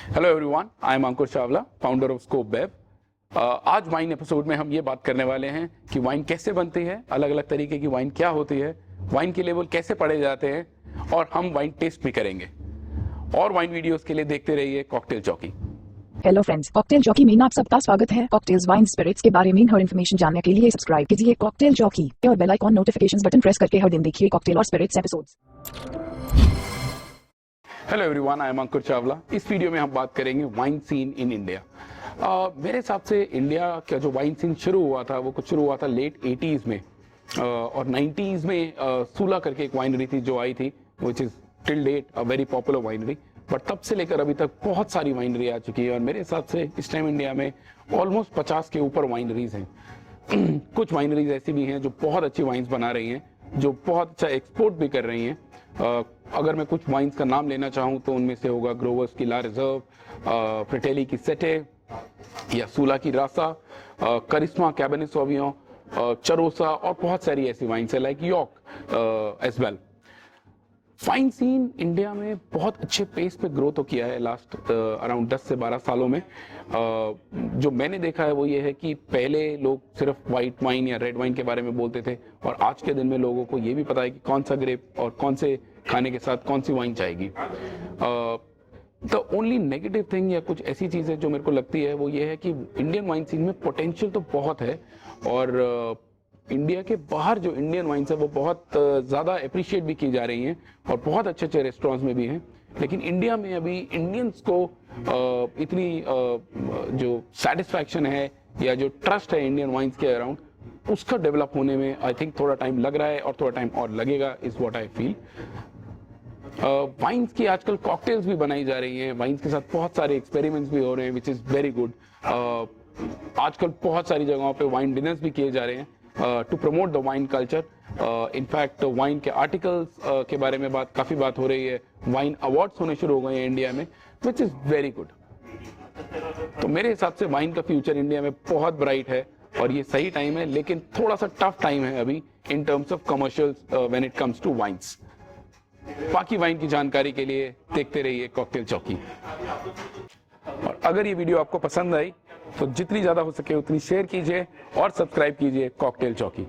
Hello everyone, I am Ankur Chawla, founder of scope web. आज wine episode में हम ये बात करने वाले हैं कि वाइन कैसे बनती है, अलग अलग तरीके की वाइन क्या होती है, वाइन के लेवल कैसे पढ़े जाते हैं और हम वाइन टेस्ट भी करेंगे। और वाइन वीडियोस के लिए देखते रहिए cocktail jockey. Hello friends, cocktail jockey में आप सबका स्वागत है। कॉकटेल्स, वाइन, स्पिरिट्स के बारे में हर इन्फॉर्मेशन जानने के लिए सब्सक्राइब कीजिए कॉकटेल जॉकी और bell icon notifications button press करके हर दिन देखिए कॉकटेल और spirits episodes. Hello everyone, I am Ankur Chawla. इस वीडियो में हम बात करेंगे वाइन सीन इन इंडिया। मेरे हिसाब से इंडिया का जो वाइन सीन शुरू हुआ था वो कुछ शुरू हुआ था लेट 80s में और 90s में सूला करके एक वाइनरी थी जो आई थी, which is till date a very popular winery. But तब से लेकर अभी तक बहुत सारी वाइनरी आ चुकी है और मेरे हिसाब से इस टाइम इंडिया में ऑलमोस्ट 50 के ऊपर वाइनरीज हैं। कुछ वाइनरीज ऐसी भी हैं जो बहुत अच्छी वाइन्स बना रही हैं, जो बहुत अच्छा एक्सपोर्ट भी कर रही हैं। अगर मैं कुछ वाइन्स का नाम लेना चाहूँ तो उनमें से होगा ग्रोवर्स की ला रिजर्व, फ्रिटेली की सेटे या सूला की रासा, करिश्मा कैबरनेट सॉविग्नॉन, चरोसा और बहुत सारी ऐसी वाइन्स है like York as well. Wine scene India में बहुत अच्छे पेस पे ग्रो तो किया है लास्ट अराउंड 10 से 12 सालों में। जो मैंने देखा है वो ये है कि पहले लोग सिर्फ वाइट वाइन या रेड वाइन के बारे में बोलते थे और आज के दिन में लोगों को ये भी पता है कि कौन सा ग्रेप और कौन से खाने के साथ कौन सी वाइन चाहिए। द ओनली नेगेटिव थिंग या कुछ ऐसी चीज़ें जो मेरे को लगती है वो ये है कि इंडियन वाइन सीन में पोटेंशियल तो बहुत है और इंडिया के बाहर जो इंडियन वाइन्स है वो बहुत ज़्यादा अप्रिशिएट भी की जा रही हैं और बहुत अच्छे अच्छे रेस्टोरेंट्स में भी हैं। लेकिन इंडिया में अभी इंडियंस को इतनी जो सेटिस्फैक्शन है या जो ट्रस्ट है इंडियन वाइन्स के अराउंड, उसका डेवलप होने में आई थिंक थोड़ा टाइम लग रहा है और थोड़ा टाइम और लगेगा, is what I feel. Wines की आजकल कॉकटेल्स भी बनाई जा रही हैं, वाइन्स के साथ बहुत सारे एक्सपेरिमेंट्स भी हो रहे हैं, विच इज़ वेरी गुड। आजकल बहुत सारी जगहों पे वाइन डिनर्स भी किए जा रहे हैं to promote the wine culture. In fact wine के आर्टिकल्स के बारे में काफ़ी बात हो रही है, वाइन अवार्ड्स होने शुरू हो गए हैं इंडिया में, विच इज़ वेरी गुड। तो मेरे हिसाब से वाइन का फ्यूचर इंडिया में बहुत ब्राइट है और ये सही टाइम है, लेकिन थोड़ा सा टफ टाइम है अभी in terms of commercials when it comes to wines. बाकी वाइन की जानकारी के लिए देखते रहिए कॉकटेल जॉकी। और अगर ये वीडियो आपको पसंद आई तो जितनी ज़्यादा हो सके उतनी शेयर कीजिए और सब्सक्राइब कीजिए कॉकटेल जॉकी।